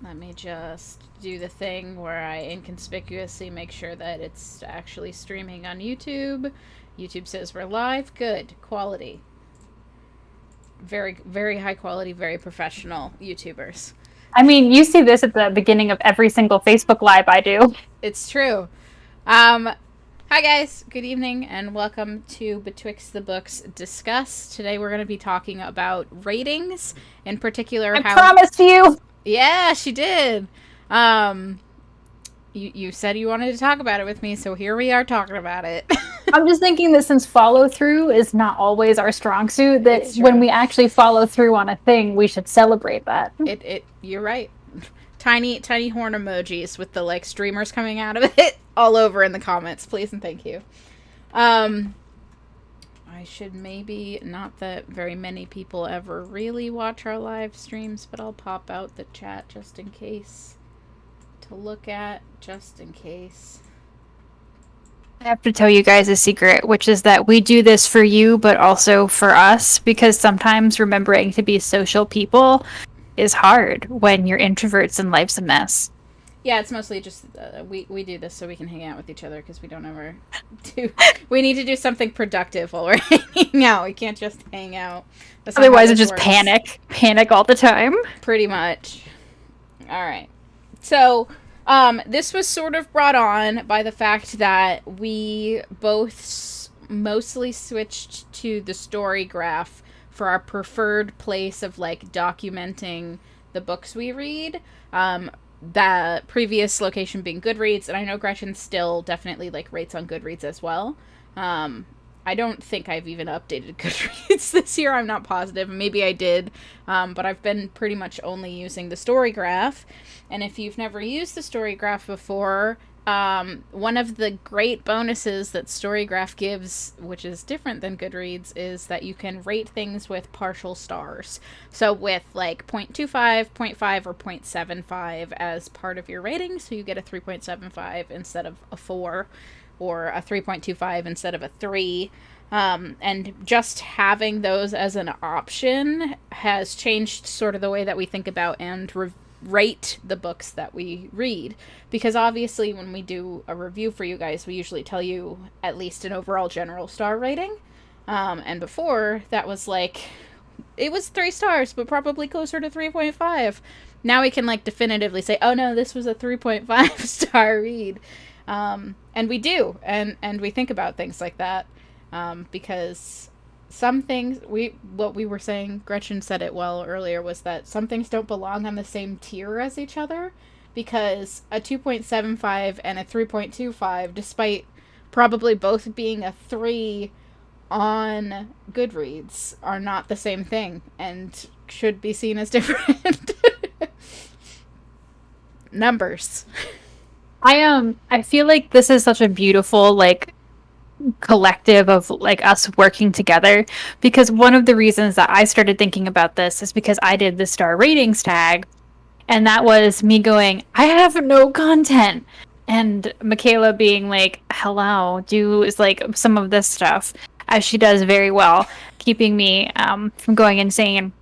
Let me just do the thing where I inconspicuously make sure that it's actually streaming on YouTube. YouTube says we're live. Good. Quality. Very, very high quality, very professional YouTubers. I mean, you see this at the beginning of every single Facebook Live I do. It's true. Hi guys, good evening, and welcome to Betwixt the Books Discuss. Today we're going to be talking about ratings, in particular I how... promised you! Yeah, she did! You said you wanted to talk about it with me, so here we are talking about it. I'm just thinking that since follow-through is not always our strong suit, that when we actually follow through on a thing, we should celebrate that. You're right. Tiny horn emojis with the, like, streamers coming out of it all over in the comments, please and thank you. I should maybe, not that very many people ever really watch our live streams, but I'll pop out the chat just in case to look at, just in case. I have to tell you guys a secret, which is that we do this for you, but also for us, because sometimes remembering to be social people is hard when you're introverts and life's a mess. Yeah, it's mostly just we do this so we can hang out with each other because we don't ever do. We need to do something productive while we're hanging out. We can't just hang out. Otherwise, it's just panic all the time. Pretty much. All right. So, this was sort of brought on by the fact that we both mostly switched to the story graph for our preferred place of, like, documenting the books we read. The previous location being Goodreads, and I know Gretchen still definitely, like, rates on Goodreads as well. I don't think I've even updated Goodreads this year. I'm not positive. Maybe I did, but I've been pretty much only using the story graph. And if you've never used the story graph before, one of the great bonuses that Storygraph gives, which is different than Goodreads, is that you can rate things with partial stars. So with like 0.25, 0.5, or 0.75 as part of your rating, so you get a 3.75 instead of a 4, or a 3.25 instead of a 3. And just having those as an option has changed sort of the way that we think about and rate the books that we read, because obviously when we do a review for you guys, we usually tell you at least an overall general star rating, and before that was like, it was 3 stars but probably closer to 3.5. Now we can, like, definitively say, oh no, this was a 3.5 star read, and we do, and we think about things like that, because some things, what we were saying, Gretchen said it well earlier, was that some things don't belong on the same tier as each other, because a 2.75 and a 3.25, despite probably both being a 3 on Goodreads, are not the same thing, and should be seen as different. Numbers. I feel like this is such a beautiful, like, collective of, like, us working together, because one of the reasons that I started thinking about this is because I did the star ratings tag, and that was me going, I have no content, and Michaela being like, hello, do is like some of this stuff, as she does very well, keeping me from going insane.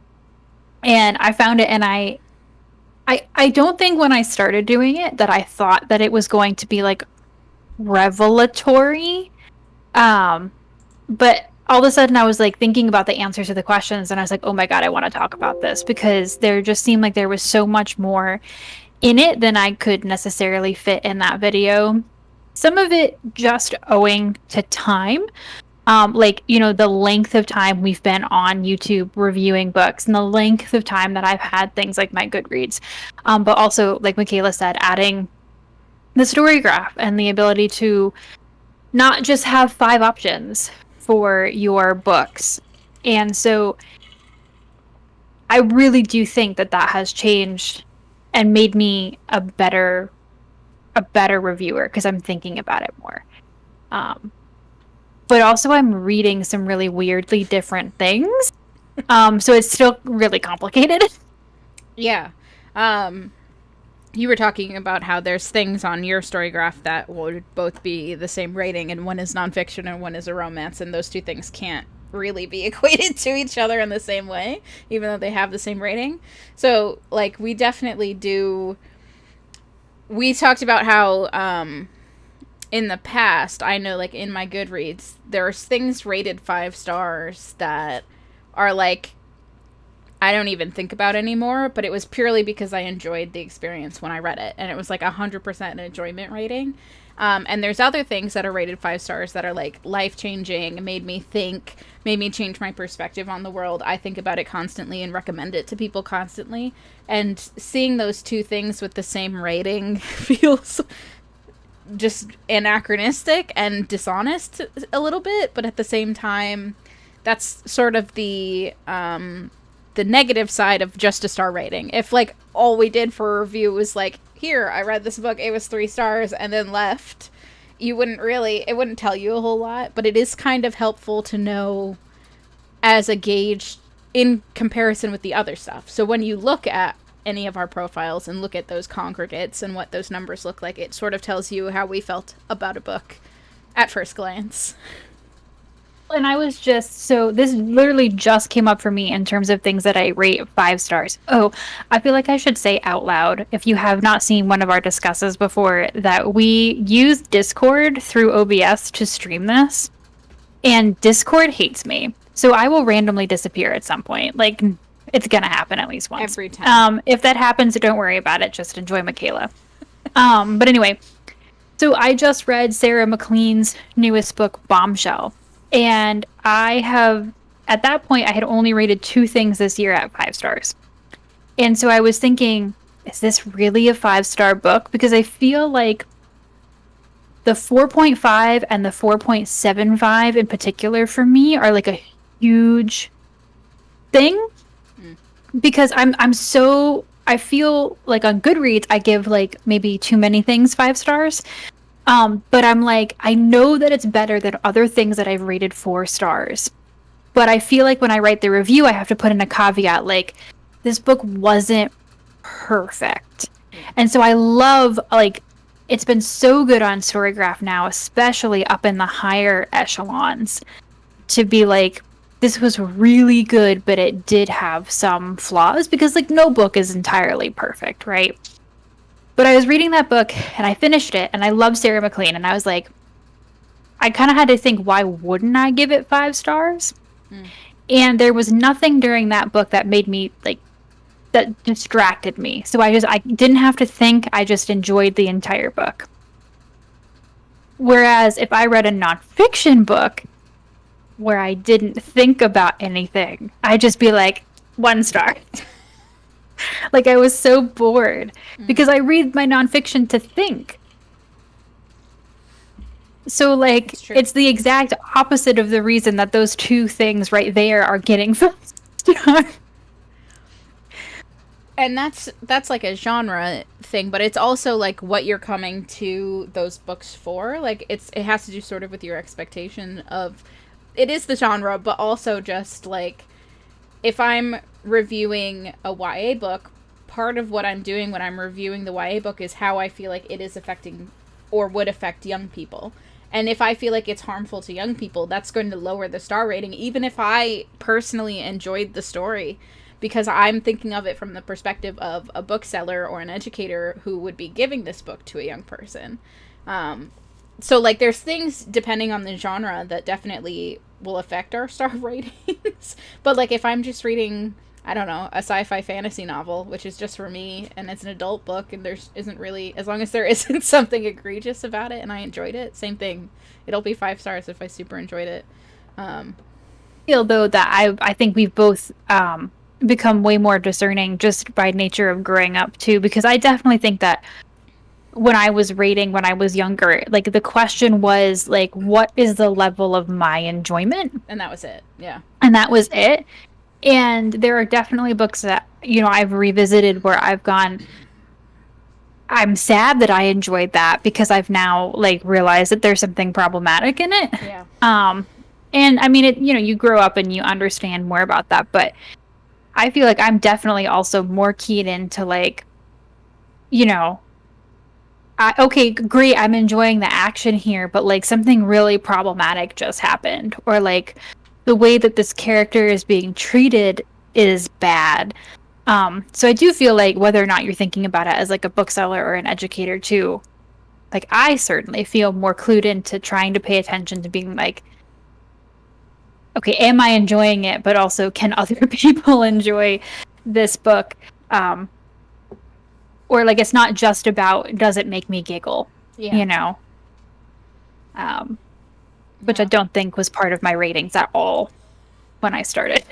And I found it, and I don't think when I started doing it that I thought that it was going to be, like, revelatory. But all of a sudden I was, like, thinking about the answers to the questions, and I was like, oh my god, I want to talk about this, because there just seemed like there was so much more in it than I could necessarily fit in that video. Some of it just owing to time. Like, you know, the length of time we've been on YouTube reviewing books, and the length of time that I've had things like my Goodreads. But also, like Michaela said, adding the story graph and the ability to not just have 5 options for your books. And so I really do think that that has changed and made me a better reviewer, because I'm thinking about it more. But also I'm reading some really weirdly different things. So it's still really complicated. Yeah. You were talking about how there's things on your story graph that would both be the same rating, and one is nonfiction and one is a romance, and those two things can't really be equated to each other in the same way, even though they have the same rating. So, like, we definitely do. We talked about how, in the past, I know, like, in my Goodreads, there's things rated 5 stars that are, like, I don't even think about anymore, but it was purely because I enjoyed the experience when I read it, and it was like 100% an enjoyment rating. And there's other things that are rated 5 stars that are like life-changing, made me think, made me change my perspective on the world. I think about it constantly and recommend it to people constantly. And seeing those two things with the same rating feels just anachronistic and dishonest a little bit, but at the same time, that's sort of the negative side of just a star rating. If, like, all we did for a review was like, here, I read this book, it was 3 stars, and then left, it wouldn't tell you a whole lot, but it is kind of helpful to know as a gauge in comparison with the other stuff. So when you look at any of our profiles and look at those congregates and what those numbers look like, it sort of tells you how we felt about a book at first glance. And I was so this literally just came up for me in terms of things that I rate 5 stars. Oh, I feel like I should say out loud, if you have not seen one of our discusses before, that we use Discord through OBS to stream this. And Discord hates me. So I will randomly disappear at some point. Like, it's going to happen at least once. Every time. If that happens, don't worry about it. Just enjoy Michaela. But anyway, so I just read Sarah McLean's newest book, Bombshell. And at that point, I had only rated 2 things this year at 5 stars. And so I was thinking, is this really a 5-star book? Because I feel like the 4.5 and the 4.75 in particular for me are like a huge thing. Because I feel like on Goodreads, I give like maybe too many things 5 stars. But I'm like, I know that it's better than other things that I've rated 4 stars. But I feel like when I write the review, I have to put in a caveat, like, this book wasn't perfect. And so I love, like, it's been so good on Storygraph now, especially up in the higher echelons, to be like, this was really good, but it did have some flaws, because, like, no book is entirely perfect, right? But I was reading that book, and I finished it, and I love Sarah McLean, and I was like, I kind of had to think, why wouldn't I give it 5 stars? And there was nothing during that book that made me, like, that distracted me. So I didn't have to think, I just enjoyed the entire book. Whereas if I read a nonfiction book where I didn't think about anything, I'd just be like, 1 star. Like, I was so bored because I read my nonfiction to think. So, like, it's the exact opposite of the reason that those 2 things right there are getting 5 stars. And that's like a genre thing, but it's also like what you're coming to those books for. Like, it has to do sort of with your expectation of, it is the genre, but also just like, if I'm reviewing a YA book, part of what I'm doing when I'm reviewing the YA book is how I feel like it is affecting or would affect young people. And if I feel like it's harmful to young people, that's going to lower the star rating, even if I personally enjoyed the story, because I'm thinking of it from the perspective of a bookseller or an educator who would be giving this book to a young person. So, like, there's things, depending on the genre, that definitely will affect our star ratings. But, like, if I'm just reading, I don't know, a sci-fi fantasy novel, which is just for me, and it's an adult book, and there isn't really, as long as there isn't something egregious about it, and I enjoyed it, same thing. It'll be 5 stars if I super enjoyed it. I feel, though, that I think we've both become way more discerning just by nature of growing up, too, because I definitely think that when I was rating when I was younger, like, the question was, like, what is the level of my enjoyment? And that was it, yeah. And that was it. And there are definitely books that, you know, I've revisited where I've gone, I'm sad that I enjoyed that because I've now, like, realized that there's something problematic in it. Yeah. And, I mean, you know, you grow up and you understand more about that, but I feel like I'm definitely also more keyed into, like, you know, okay, great, I'm enjoying the action here, but, like, something really problematic just happened. Or, like, the way that this character is being treated is bad. So I do feel like whether or not you're thinking about it as like a bookseller or an educator too, like I certainly feel more clued into trying to pay attention to being like, okay, am I enjoying it? But also, can other people enjoy this book? Or like, it's not just about, does it make me giggle? Yeah. You know? Which I don't think was part of my ratings at all when I started.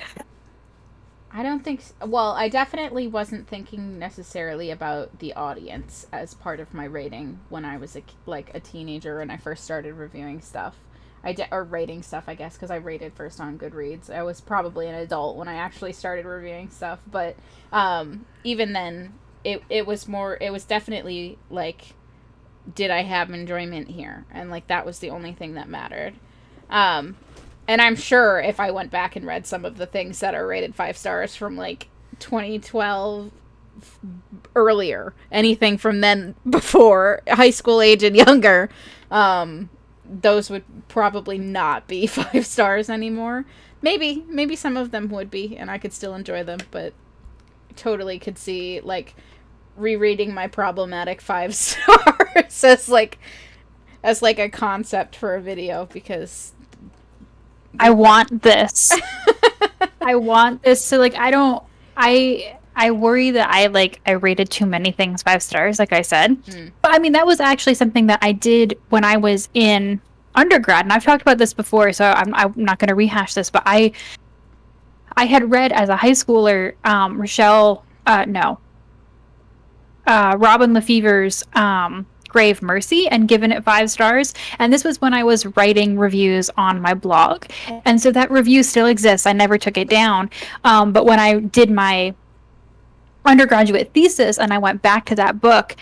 I don't think well, I definitely wasn't thinking necessarily about the audience as part of my rating when I was a teenager when I first started reviewing stuff. Or rating stuff, I guess, because I rated first on Goodreads. I was probably an adult when I actually started reviewing stuff, but even then, it was definitely like, did I have enjoyment here? And like that was the only thing that mattered. And I'm sure if I went back and read some of the things that are rated 5 stars from like 2012 earlier, anything from then before high school age and younger, those would probably not be 5 stars anymore. Maybe some of them would be, and I could still enjoy them, but totally could see like rereading my problematic 5 stars as like a concept for a video, because I want this. I want this to like, I worry that I rated too many things 5 stars, like I said. But I mean, that was actually something that I did when I was in undergrad, and I've talked about this before, so I'm not going to rehash this, but I had read as a high schooler Robin Lefever's Grave Mercy and given it 5 stars. And this was when I was writing reviews on my blog. And so that review still exists. I never took it down. But when I did my undergraduate thesis and I went back to that book,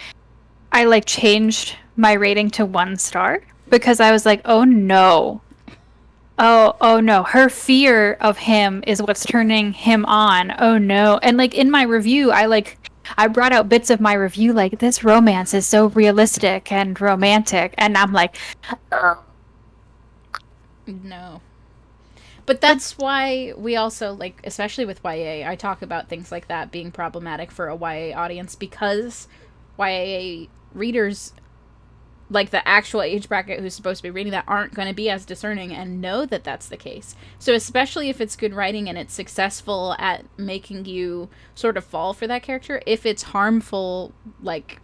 I like changed my rating to 1 star because I was like, oh no. Oh no, her fear of him is what's turning him on. Oh no. And like in my review, I brought out bits of my review like, this romance is so realistic and romantic, and I'm like, no. But that's why we also, like, especially with YA, I talk about things like that being problematic for a YA audience, because YA readers, like the actual age bracket who's supposed to be reading that, aren't going to be as discerning and know that that's the case. So especially if it's good writing and it's successful at making you sort of fall for that character, if it's harmful, like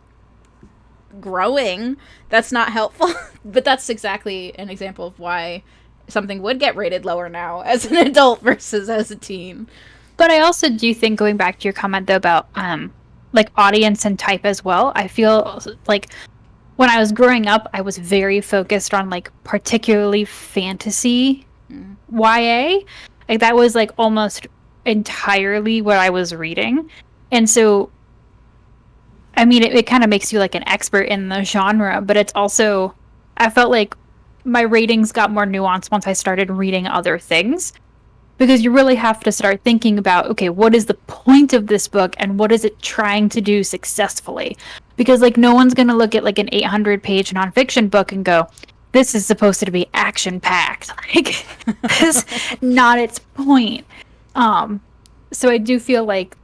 growing, that's not helpful. But that's exactly an example of why something would get rated lower now as an adult versus as a teen. But I also do think, going back to your comment though about like audience and type as well, I feel like when I was growing up, I was very focused on like particularly fantasy YA. Like that was like almost entirely what I was reading. And so, I mean, it kind of makes you like an expert in the genre, but it's also, I felt like my ratings got more nuanced once I started reading other things. Because you really have to start thinking about, okay, what is the point of this book and what is it trying to do successfully? Because like no one's going to look at like an 800-page nonfiction book and go, this is supposed to be action-packed. Like, that's not its point. So I do feel like,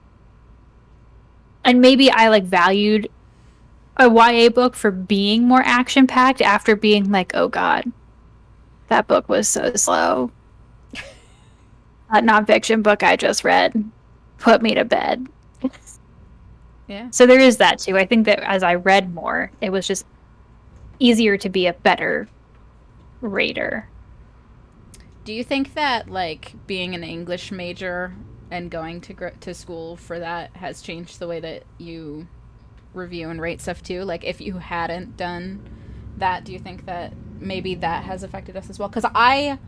and maybe I like valued a YA book for being more action-packed after being like, oh god, that book was so slow. That nonfiction book I just read put me to bed. Yeah. So there is that too. I think that as I read more, it was just easier to be a better rater. Do you think that like being an English major and going to school for that has changed the way that you review and rate stuff too? Like if you hadn't done that, do you think that maybe that has affected us as well? Because I,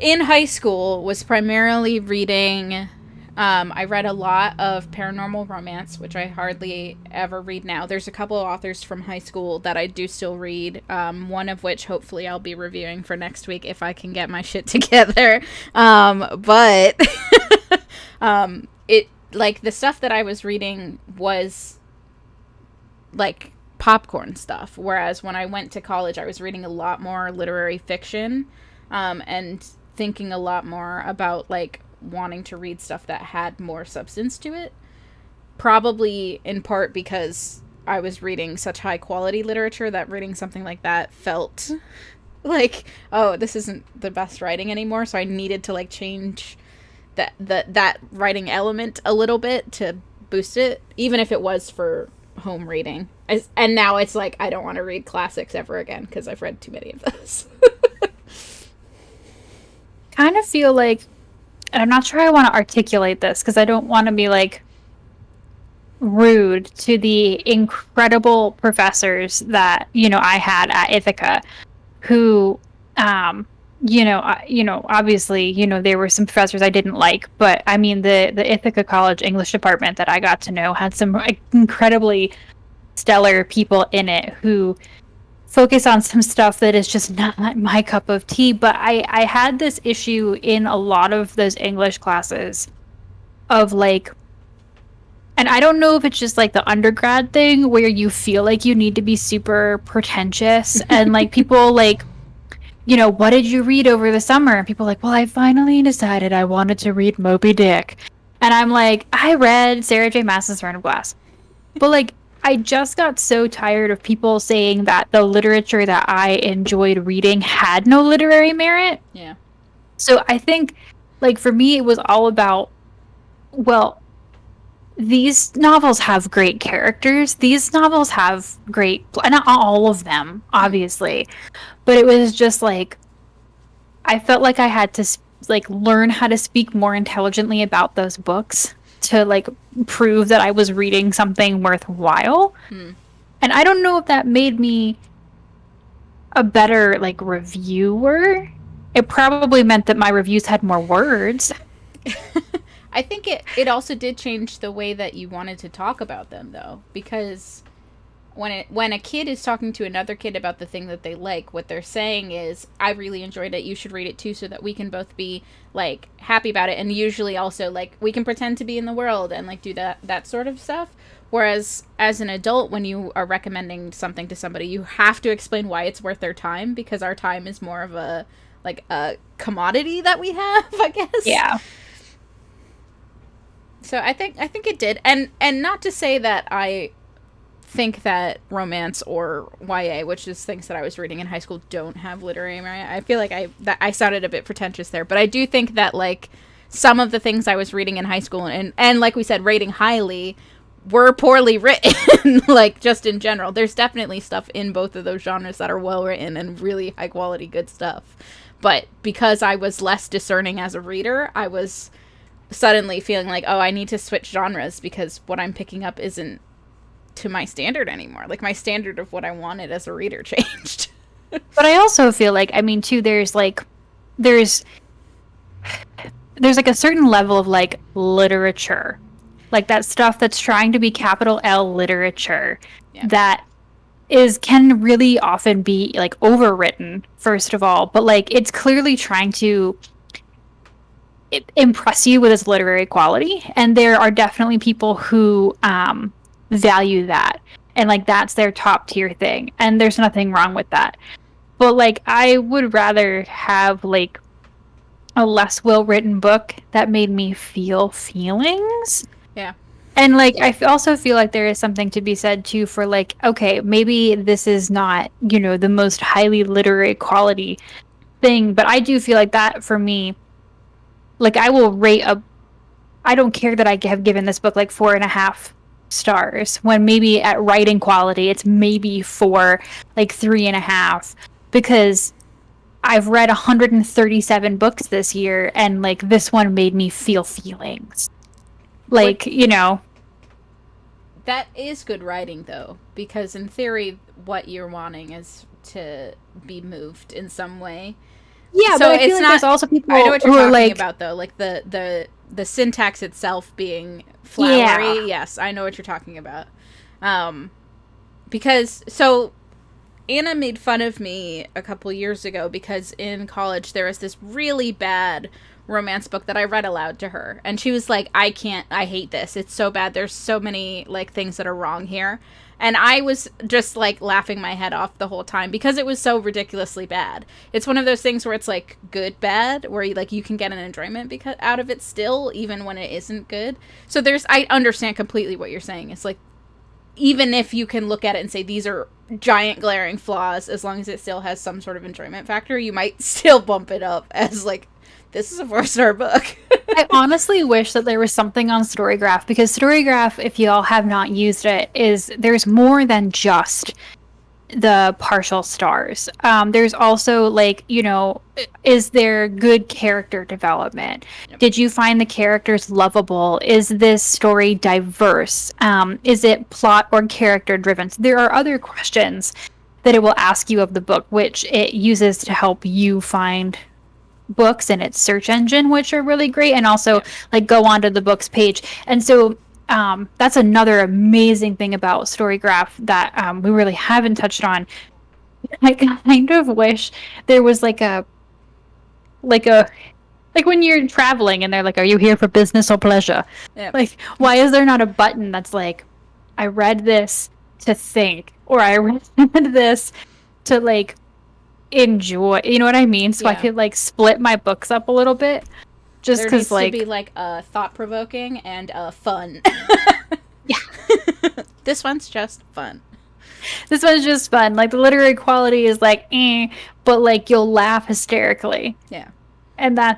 in high school, was primarily reading, I read a lot of paranormal romance, which I hardly ever read now. There's a couple of authors from high school that I do still read, one of which hopefully I'll be reviewing for next week if I can get my shit together. But it, like, the stuff that I was reading was like popcorn stuff, whereas when I went to college I was reading a lot more literary fiction, and thinking a lot more about, like, wanting to read stuff that had more substance to it. Probably in part because I was reading such high quality literature that reading something like that felt like, oh, this isn't the best writing anymore. So I needed to, like, change that writing element a little bit to boost it, even if it was for home reading. And now it's like, I don't want to read classics ever again because I've read too many of those. Kind of feel like, and I'm not sure I want to articulate this because I don't want to be like rude to the incredible professors that, you know, I had at Ithaca, who, obviously, you know, there were some professors I didn't like, but I mean, the Ithaca College English department that I got to know had some incredibly stellar people in it who focus on some stuff that is just not my cup of tea. But I had this issue in a lot of those English classes of like, and I don't know if it's just like the undergrad thing where you feel like you need to be super pretentious and like people like, you know, what did you read over the summer? And people are like, well, I finally decided I wanted to read Moby Dick. And I'm like, I read Sarah J. Maas's Throne of Glass. But like, I just got so tired of people saying that the literature that I enjoyed reading had no literary merit. Yeah. So I think, like, for me, it was all about, well, these novels have great characters. These novels have great, not all of them, obviously, but it was just like, I felt like I had to like learn how to speak more intelligently about those books to like prove that I was reading something worthwhile. And I don't know if that made me a better like reviewer. It probably meant that my reviews had more words. I think it also did change the way that you wanted to talk about them, though, because when a kid is talking to another kid about the thing that they like, what they're saying is, I really enjoyed it, you should read it too, so that we can both be like happy about it, and usually also like we can pretend to be in the world and like do that sort of stuff. Whereas as an adult, when you are recommending something to somebody, you have to explain why it's worth their time, because our time is more of a commodity that we have, I guess. Yeah. So I think it did, and not to say that I think that romance or YA, which is things that I was reading in high school, don't have literary merit. I feel like I sounded a bit pretentious there, but I do think that like some of the things I was reading in high school and like we said, rating highly, were poorly written. Like just in general, there's definitely stuff in both of those genres that are well written and really high quality good stuff. But because I was less discerning as a reader, I was suddenly feeling like, oh, I need to switch genres because what I'm picking up isn't to my standard anymore. Like my standard of what I wanted as a reader changed. But I also feel like, I mean, too, there's like a certain level of like literature, like that stuff that's trying to be capital L literature, that can really often be like overwritten, first of all, but like it's clearly trying to impress you with its literary quality, and there are definitely people who value that, and like that's their top tier thing, and there's nothing wrong with that. But like I would rather have like a less well written book that made me feel feelings. Yeah. And like I also feel like there is something to be said too for like, okay, maybe this is not, you know, the most highly literary quality thing, but I do feel like that for me, like I will rate I don't care that I have given this book like 4.5 stars when maybe at writing quality it's maybe 4, like 3.5, because I've read 137 books this year and like this one made me feel feelings. Like, you know. That is good writing though, because in theory what you're wanting is to be moved in some way. Yeah, so but I feel like there's also people I know what you're who talking are like about though, like the syntax itself being flowery. Yeah. Yes, I know what you're talking about. Because so Anna made fun of me a couple years ago because in college there was this really bad romance book that I read aloud to her, and she was like, I hate this, it's so bad, there's so many like things that are wrong here. And I was just like laughing my head off the whole time because it was so ridiculously bad. It's one of those things where it's like good bad, where you can get an enjoyment because out of it still, even when it isn't good. So I understand completely what you're saying. It's like, even if you can look at it and say these are giant glaring flaws, as long as it still has some sort of enjoyment factor, you might still bump it up as like, this is a 4-star book. I honestly wish that there was something on Storygraph, because Storygraph, if you all have not used it, there's more than just the partial stars. There's also like, is there good character development? Yep. Did you find the characters lovable? Is this story diverse? Is it plot or character driven? So there are other questions that it will ask you of the book, which it uses to help you find books in its search engine, which are really great, and also like go onto the book's page. And so that's another amazing thing about Storygraph that we really haven't touched on. I kind of wish there was like when you're traveling and they're like, are you here for business or pleasure? Yep. Like, why is there not a button that's like, I read this to think, or I read this to like enjoy, you know what I mean? So I could like split my books up a little bit, just because like to be like thought-provoking and fun. Yeah. This one's just fun. This one's just fun. Like the literary quality is like but like you'll laugh hysterically. Yeah. And I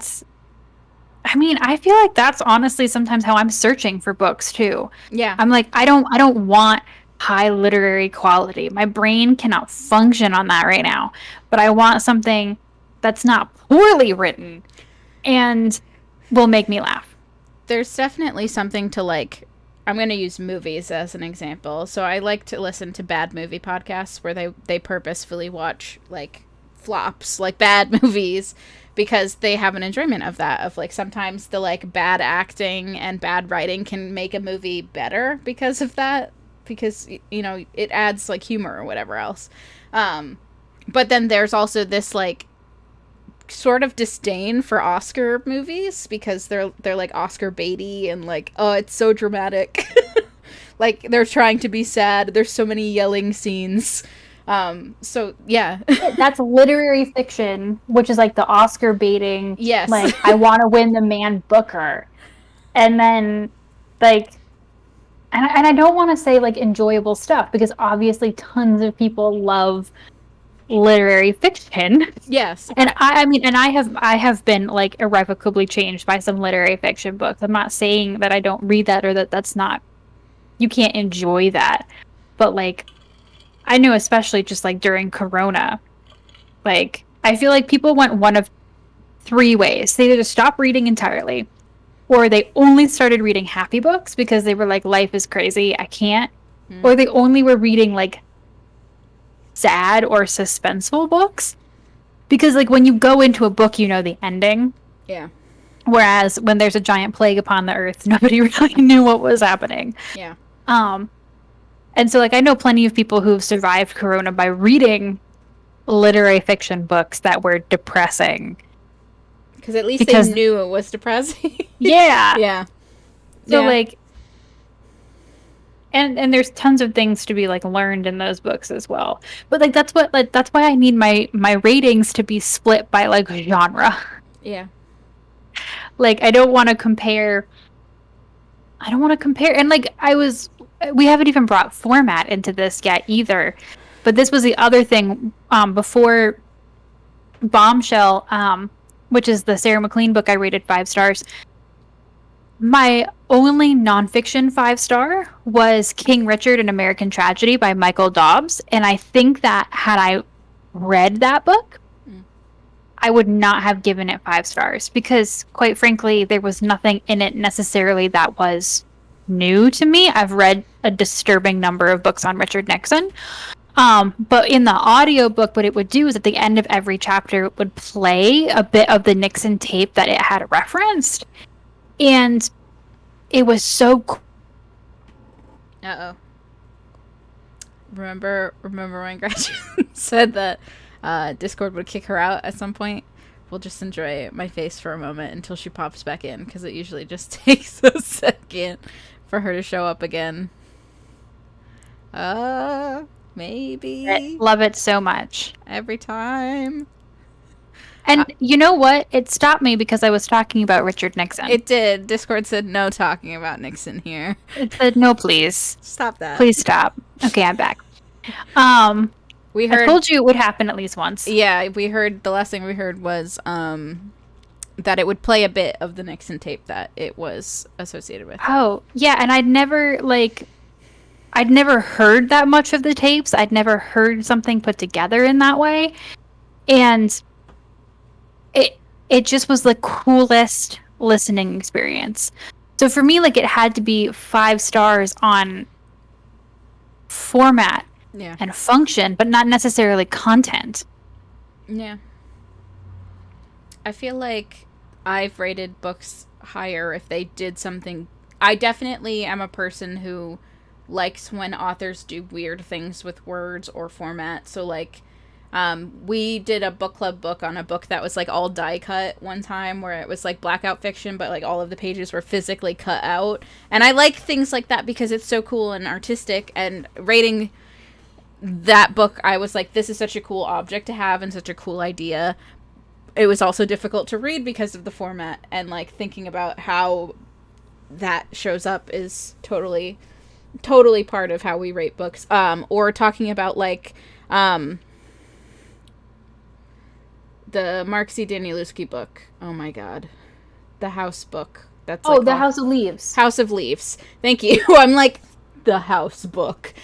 feel like that's honestly sometimes how I'm searching for books too. Yeah. I'm like, I don't want high literary quality. My brain cannot function on that right now. But I want something that's not poorly written and will make me laugh. There's definitely something to like, I'm going to use movies as an example. So I like to listen to bad movie podcasts where they purposefully watch like flops, like bad movies, because they have an enjoyment of that, of like sometimes the like bad acting and bad writing can make a movie better because of that, because it adds like humor or whatever else. But then there's also this like sort of disdain for Oscar movies because they're like Oscar baity and like, oh, it's so dramatic. Like they're trying to be sad. There's so many yelling scenes. So yeah. That's literary fiction, which is like the Oscar baiting. Yes. Like, I want to win the Man Booker. And then like, and I don't want to say like enjoyable stuff, because obviously tons of people love literary fiction. Yes. And I have been like irrevocably changed by some literary fiction books. I'm not saying that I don't read that or that's not, you can't enjoy that. But like, I know especially just like during Corona, like I feel like people went one of 3 ways. They either stopped reading entirely, or they only started reading happy books because they were like, life is crazy, I can't. Or they only were reading like sad or suspenseful books, because like when you go into a book, you know the ending. Yeah. Whereas when there's a giant plague upon the earth, nobody really knew what was happening. Yeah. And so like I know plenty of people who've survived Corona by reading literary fiction books that were depressing. Because at least they knew it was depressing. Yeah. Yeah. So like, and there's tons of things to be like learned in those books as well. But like that's why I need my ratings to be split by like genre. Yeah. Like I don't want to compare, and like we haven't even brought format into this yet either. But this was the other thing before Bombshell, which is the Sarah McLean book I rated 5 stars. My only nonfiction 5-star was King Richard: An American Tragedy by Michael Dobbs. And I think that had I read that book, I would not have given it 5 stars, because quite frankly, there was nothing in it necessarily that was new to me. I've read a disturbing number of books on Richard Nixon. But in the audiobook, what it would do is at the end of every chapter, it would play a bit of the Nixon tape that it had referenced. And it was so cool. Uh-oh. Remember when Gretchen said that Discord would kick her out at some point we'll just enjoy my face for a moment until she pops back in, because it usually just takes a second for her to show up again. Maybe. I love it so much. Every time. And you know what? It stopped me because I was talking about Richard Nixon. It did. Discord said no talking about Nixon here. It said, no, please. Stop that. Please stop. Okay, I'm back. We heard, I told you it would happen at least once. Yeah, we heard, the last thing we heard was that it would play a bit of the Nixon tape that it was associated with. Oh, yeah, and I'd never heard that much of the tapes. I'd never heard something put together in that way. And it just was the coolest listening experience. So for me, like, it had to be 5 stars on format and function, but not necessarily content. Yeah. I feel like I've rated books higher if they did something. I definitely am a person who likes when authors do weird things with words or format. So, like, we did a book club book on a book that was, like, all die cut one time, where it was, like, blackout fiction, but, like, all of the pages were physically cut out. And I like things like that because it's so cool and artistic. And rating that book, I was like, this is such a cool object to have and such a cool idea. It was also difficult to read because of the format, and, like, thinking about how that shows up is totally part of how we rate books. Or talking about, like, the Mark C. Danielewski book. Oh my god. The House book. That's like The House of Leaves. House of Leaves. Thank you. I'm like, the House book.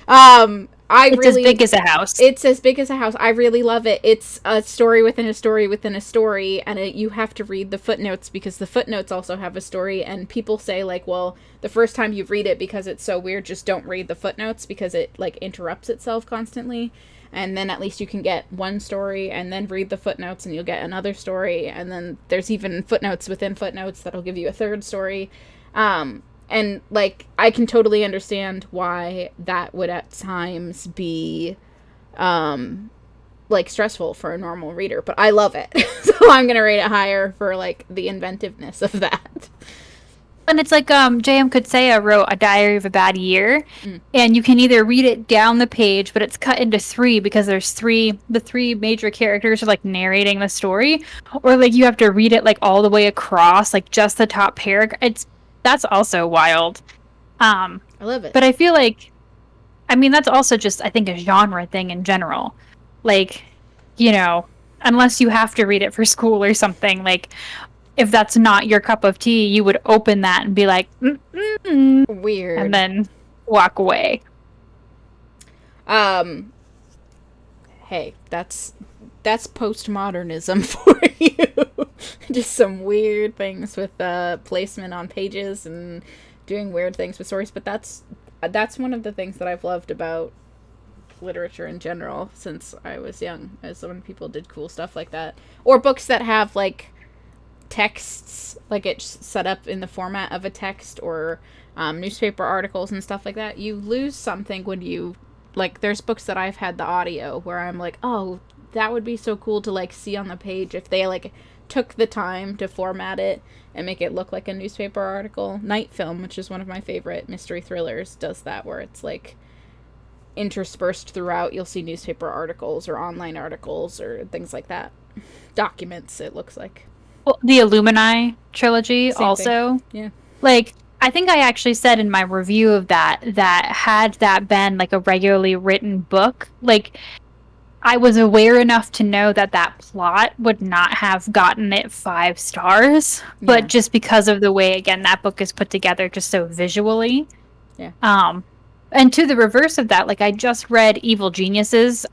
It's as big as a house. It's as big as a house. I really love it. It's a story within a story within a story, and you have to read the footnotes because the footnotes also have a story. And people say, like, well, the first time you read it, because it's so weird, just don't read the footnotes because it, like, interrupts itself constantly. And then at least you can get one story and then read the footnotes and you'll get another story. And then there's even footnotes within footnotes that'll give you a third story. And, like, I can totally understand why that would at times be, like, stressful for a normal reader. But I love it. So I'm going to rate it higher for, like, the inventiveness of that. And it's like J.M. Coetzee wrote A Diary of a Bad Year, and you can either read it down the page, but it's cut into 3 because there's the 3 major characters are, like, narrating the story, or, like, you have to read it, like, all the way across, like, just the top paragraph. That's also wild. I love it. But I feel like, I mean, that's also just, I think, a genre thing in general. Like, you know, unless you have to read it for school or something, like, if that's not your cup of tea, you would open that and be like, weird, and then walk away. Hey, that's postmodernism for you. Just some weird things with placement on pages and doing weird things with stories. But that's one of the things that I've loved about literature in general since I was young, is when people did cool stuff like that, or books that have, like, texts, like, it's set up in the format of a text, or newspaper articles and stuff like that. You lose something when you, like, there's books that I've had the audio where I'm like, oh, that would be so cool to, like, see on the page if they, like, took the time to format it and make it look like a newspaper article. Night Film, which is one of my favorite mystery thrillers, does that, where it's, like, interspersed throughout, you'll see newspaper articles or online articles or things like that. Documents, it looks like. Well, the Illumini trilogy Same also. thing. Yeah. Like, I think I actually said in my review of that had that been, like, a regularly written book, like, I was aware enough to know that plot would not have gotten it 5 stars, but just because of the way, again, that book is put together just so visually. Yeah. And to the reverse of that, like, I just read Evil Geniuses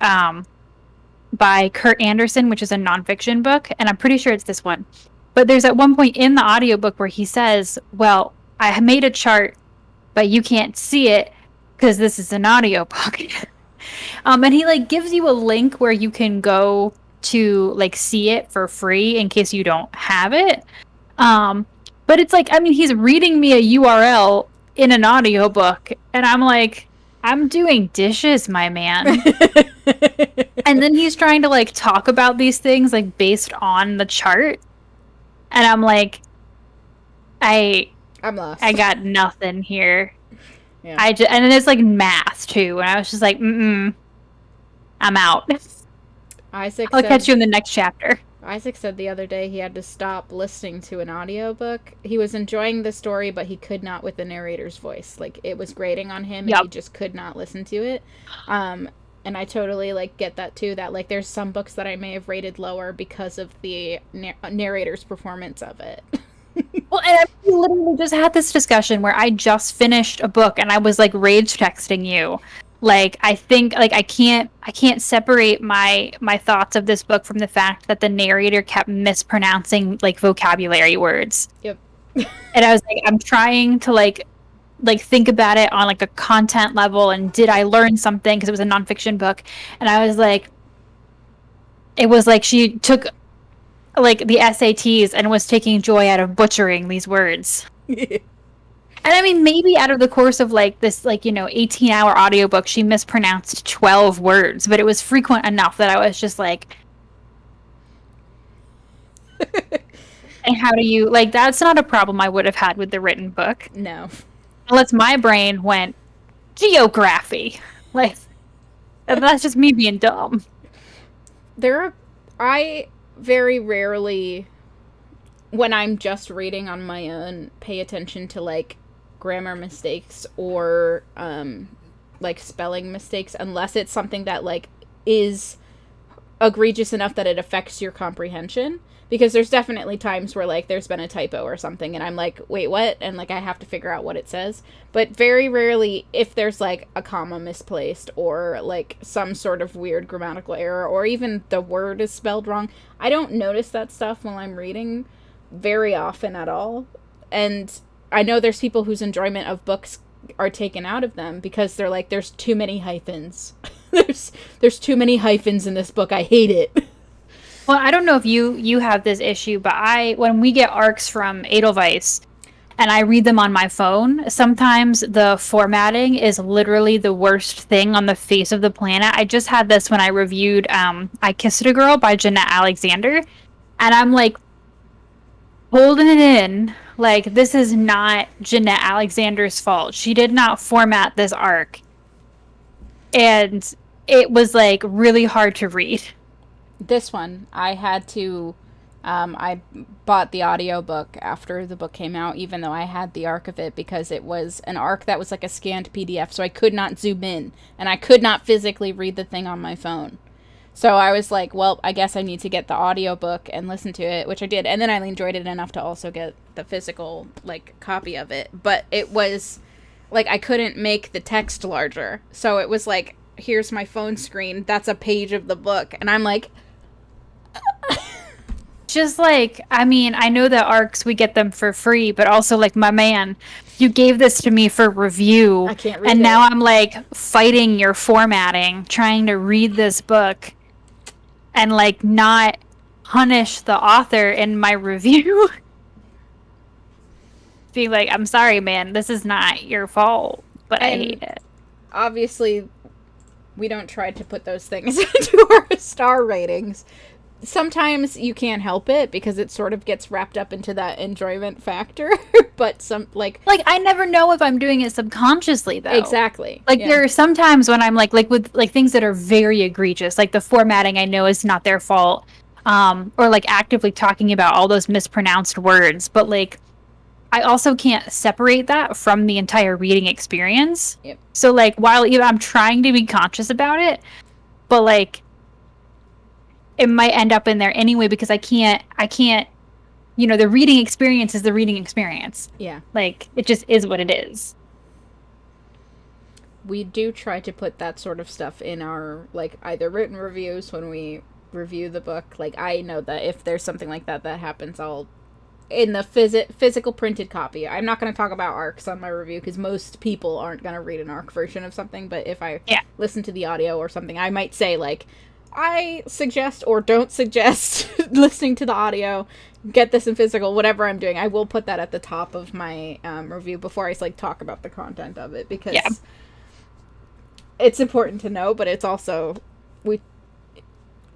by Kurt Anderson, which is a nonfiction book, and I'm pretty sure it's this one. But there's at one point in the audiobook where he says, well, I made a chart, but you can't see it because this is an audiobook. And he, like, gives you a link where you can go to, like, see it for free in case you don't have it. But it's like, I mean, he's reading me a URL in an audiobook, and I'm like, I'm doing dishes, my man. And then he's trying to like talk about these things like based on the chart. And I'm like, I'm lost. I got nothing here. Yeah. And then there's like math too. And I was just like, I'm out. I'll catch you in the next chapter. Isaac said the other day he had to stop listening to an audiobook. He was enjoying the story, but he could not with the narrator's voice. Like, it was grating on him, and he just could not listen to it. And I totally, like, get that, too, that, like, there's some books that I may have rated lower because of the narrator's performance of it. Well, and I literally just had this discussion where I just finished a book, and I was, like, rage texting you. Like, I think, like, I can't separate my thoughts of this book from the fact that the narrator kept mispronouncing, like, vocabulary words. Yep. And I was like, I'm trying to, like think about it on, like, a content level, and did I learn something? Because it was a nonfiction book. And I was like, it was like she took, like, the SATs and was taking joy out of butchering these words. And I mean, maybe out of the course of, like, this, like, 18-hour audiobook, she mispronounced 12 words, but it was frequent enough that I was just like, and how do you, like, that's not a problem I would have had with the written book. No. Unless my brain went, geography. Like, and that's just me being dumb. I very rarely, when I'm just reading on my own, pay attention to, like, grammar mistakes or like spelling mistakes unless it's something that, like, is egregious enough that it affects your comprehension, because there's definitely times where, like, there's been a typo or something and I'm like, wait, what? And, like, I have to figure out what it says. But very rarely, if there's, like, a comma misplaced or, like, some sort of weird grammatical error or even the word is spelled wrong, I don't notice that stuff while I'm reading very often at all. And I know there's people whose enjoyment of books are taken out of them because they're like, there's too many hyphens. there's too many hyphens in this book. I hate it. Well, I don't know if you have this issue, but when we get arcs from Edelweiss and I read them on my phone, sometimes the formatting is literally the worst thing on the face of the planet. I just had this when I reviewed I Kissed a Girl by Jeanette Alexander, and I'm like, holding it in, like, this is not Jeanette Alexander's fault. She did not format this arc. And it was, like, really hard to read. This one, I had to, I bought the audiobook after the book came out, even though I had the arc of it, because it was an arc that was like a scanned PDF, so I could not zoom in, and I could not physically read the thing on my phone. So I was like, well, I guess I need to get the audiobook and listen to it, which I did. And then I enjoyed it enough to also get the physical, like, copy of it. But it was, like, I couldn't make the text larger. So it was like, here's my phone screen. That's a page of the book. And I'm like... Just, like, I mean, I know that arcs, we get them for free. But also, like, my man, you gave this to me for review. I can't read it. And now I'm, like, fighting your formatting, trying to read this book. And, like, not punish the author in my review. Being like, I'm sorry, man, this is not your fault, but I hate it. Obviously, we don't try to put those things into our star ratings. Sometimes you can't help it because it sort of gets wrapped up into that enjoyment factor. But some, like... Like, I never know if I'm doing it subconsciously, though. Exactly. Like, there are some times when I'm, like, with, like, things that are very egregious. Like, the formatting I know is not their fault. Or, like, actively talking about all those mispronounced words. But, like, I also can't separate that from the entire reading experience. Yep. So, like, while I'm trying to be conscious about it, but, like, it might end up in there anyway because I can't, the reading experience is the reading experience. Yeah. Like, it just is what it is. We do try to put that sort of stuff in our, like, either written reviews when we review the book. Like, I know that if there's something like that happens, I'll, in the physical printed copy. I'm not going to talk about arcs on my review because most people aren't going to read an arc version of something, but if I listen to the audio or something, I might say, like, I suggest or don't suggest listening to the audio, get this in physical, whatever I'm doing. I will put that at the top of my review before I, like, talk about the content of it, because it's important to know, but it's also we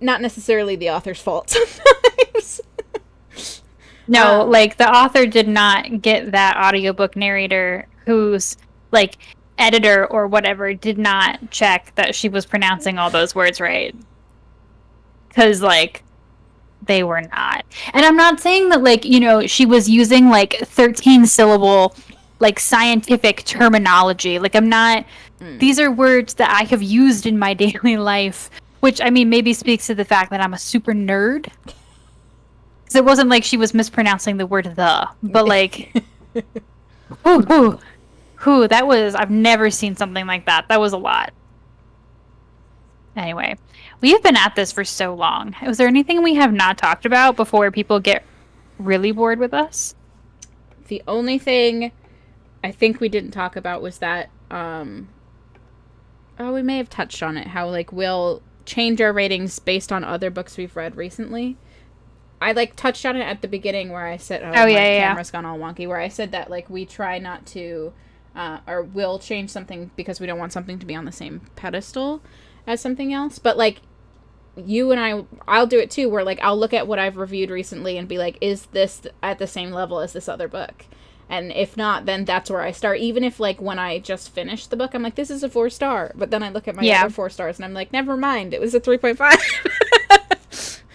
not necessarily the author's fault sometimes. No, like the author did not get that audiobook narrator whose like editor or whatever did not check that she was pronouncing all those words right. Cuz like they were not. And I'm not saying that like, you know, she was using like 13 syllable like scientific terminology. Like I'm not these are words that I have used in my daily life, which I mean maybe speaks to the fact that I'm a super nerd. Because it wasn't like she was mispronouncing the word the, but like, that was, I've never seen something like that. That was a lot. Anyway, we have been at this for so long. Was there anything we have not talked about before people get really bored with us? The only thing I think we didn't talk about was that, we may have touched on it, how like we'll change our ratings based on other books we've read recently. I like touched on it at the beginning where I said, camera's gone all wonky, where I said that like we try not to, or will change something because we don't want something to be on the same pedestal as something else. But like you and I'll do it too, where like I'll look at what I've reviewed recently and be like, is this at the same level as this other book? And if not, then that's where I start. Even if like when I just finished the book, I'm like, this is a 4-star. But then I look at my other 4 stars and I'm like, never mind, it was a 3.5.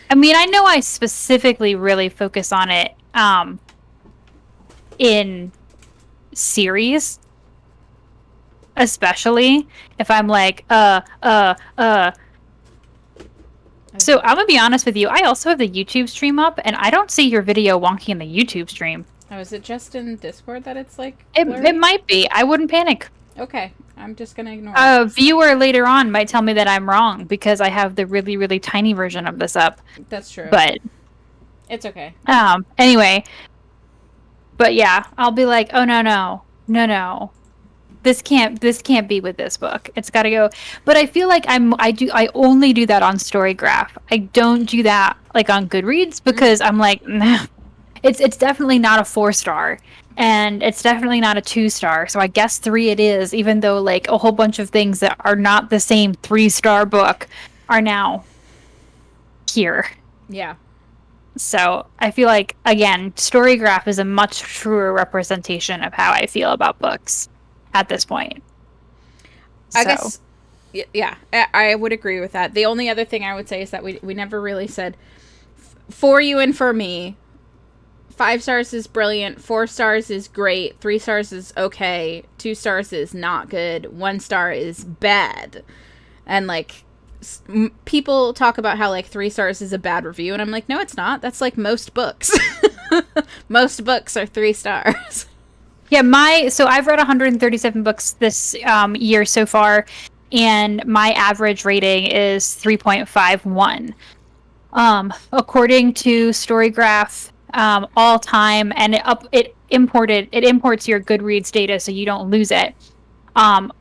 I mean, I know I specifically really focus on it in series, especially if I'm like, So I'm gonna be honest with you. I also have the YouTube stream up, and I don't see your video wonky in the YouTube stream. Oh, is it just in Discord that it's like blurry? It might be. I wouldn't panic. Okay, I'm just gonna ignore it. A viewer later on might tell me that I'm wrong because I have the really, really tiny version of this up. That's true. But it's okay. Anyway. But yeah, I'll be like, oh no. This can't be with this book. It's gotta go. But I feel like I only do that on Storygraph. I don't do that like on Goodreads because I'm like, nah. It's definitely not a 4-star. And it's definitely not a 2-star, so I guess 3 it is, even though like a whole bunch of things that are not the same 3-star book are now here. Yeah. So I feel like, again, Storygraph is a much truer representation of how I feel about books at this point. I guess, yeah, I would agree with that. The only other thing I would say is that we never really said, for you and for me, 5 stars is brilliant, 4 stars is great, 3 stars is okay, 2 stars is not good, 1 star is bad. And like people talk about how like 3 stars is a bad review, and I'm like, no, it's not. That's like most books. Most books are 3 stars. Yeah, so I've read 137 books this year so far, and my average rating is 3.51. According to Storygraph, all time, and it imports your Goodreads data so you don't lose it. From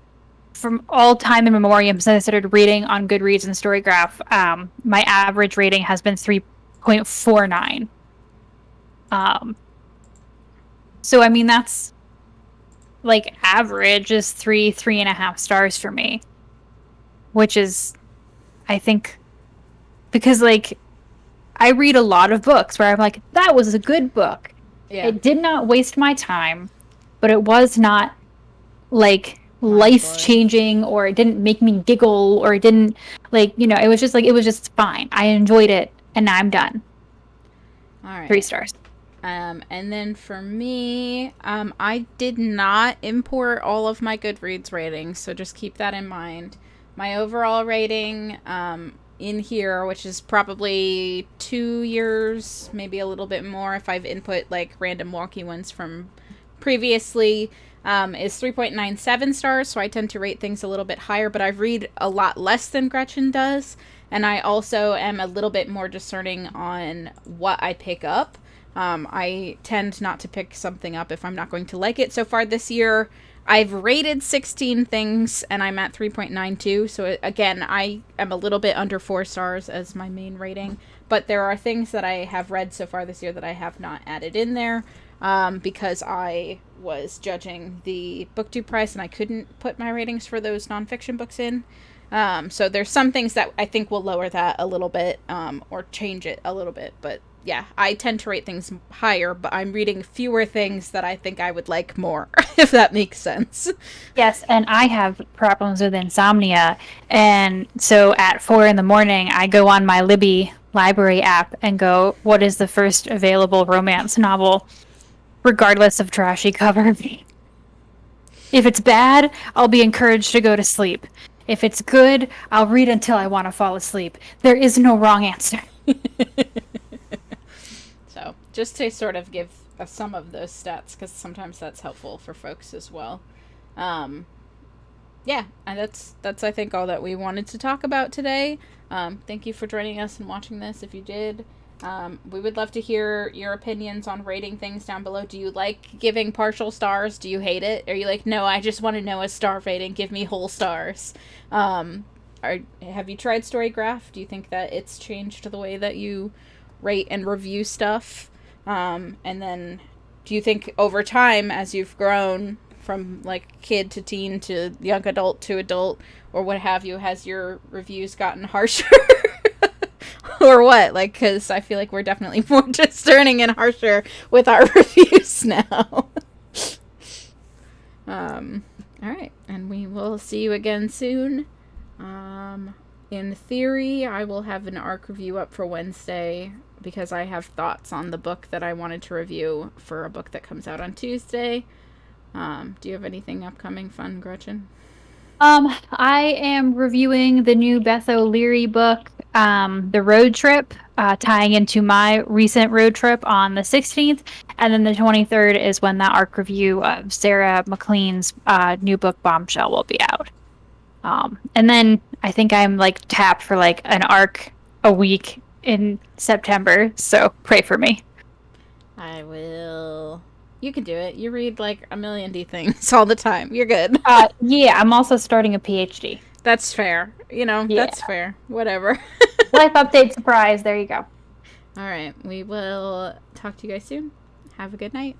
all time in memoriam since I started reading on Goodreads and Storygraph, my average rating has been 3.49. So I mean that's like average is 3.5 stars for me, which is, I think, because like I read a lot of books where I'm like, that was a good book. Yeah. It did not waste my time, but it was not like life-changing, or it didn't make me giggle, or it didn't like, you know, it was just fine. I enjoyed it, and now I'm done. All right. 3 stars. And then for me, I did not import all of my Goodreads ratings, so just keep that in mind. My overall rating, in here, which is probably 2 years, maybe a little bit more if I've input like random wonky ones from previously, is 3.97 stars, so I tend to rate things a little bit higher, but I read a lot less than Gretchen does, and I also am a little bit more discerning on what I pick up. I tend not to pick something up if I'm not going to like it. So far this year, I've rated 16 things, and I'm at 3.92, so again, I am a little bit under 4 stars as my main rating, but there are things that I have read so far this year that I have not added in there. because I was judging the booktube price and I couldn't put my ratings for those nonfiction books in. So there's some things that I think will lower that a little bit, or change it a little bit. But yeah, I tend to rate things higher, but I'm reading fewer things that I think I would like more, if that makes sense. Yes, and I have problems with insomnia. And so at 4 in the morning, I go on my Libby library app and go, what is the first available romance novel, regardless of trashy cover? If it's bad, I'll be encouraged to go to sleep. If it's good, I'll read until I want to fall asleep. There is no wrong answer. So just to sort of give some of those stats, because sometimes that's helpful for folks as well. Yeah, and that's I think all that we wanted to talk about today. Thank you for joining us and watching this. If you did, we would love to hear your opinions on rating things down below. Do you like giving partial stars? Do you hate it? Are you like, no, I just want to know a star rating. Give me whole stars. Have you tried Storygraph? Do you think that it's changed the way that you rate and review stuff? And then do you think over time, as you've grown from like kid to teen to young adult to adult or what have you, has your reviews gotten harsher? Or what? Like, because I feel like we're definitely more discerning and harsher with our reviews now. All right, and we will see you again soon. In theory, I will have an ARC review up for Wednesday because I have thoughts on the book that I wanted to review for a book that comes out on Tuesday. Do you have anything upcoming fun, Gretchen? I am reviewing the new Beth O'Leary book, The Road Trip, tying into my recent road trip on the 16th. And then the 23rd is when the ARC review of Sarah McLean's new book, Bombshell, will be out. And then I think I'm like tapped for like an ARC a week in September. So pray for me. I will. You can do it. You read like a million D things all the time. You're good. Yeah, I'm also starting a PhD. That's fair. You know, Yeah. That's fair. Whatever. Life update surprise. There you go. All right. We will talk to you guys soon. Have a good night.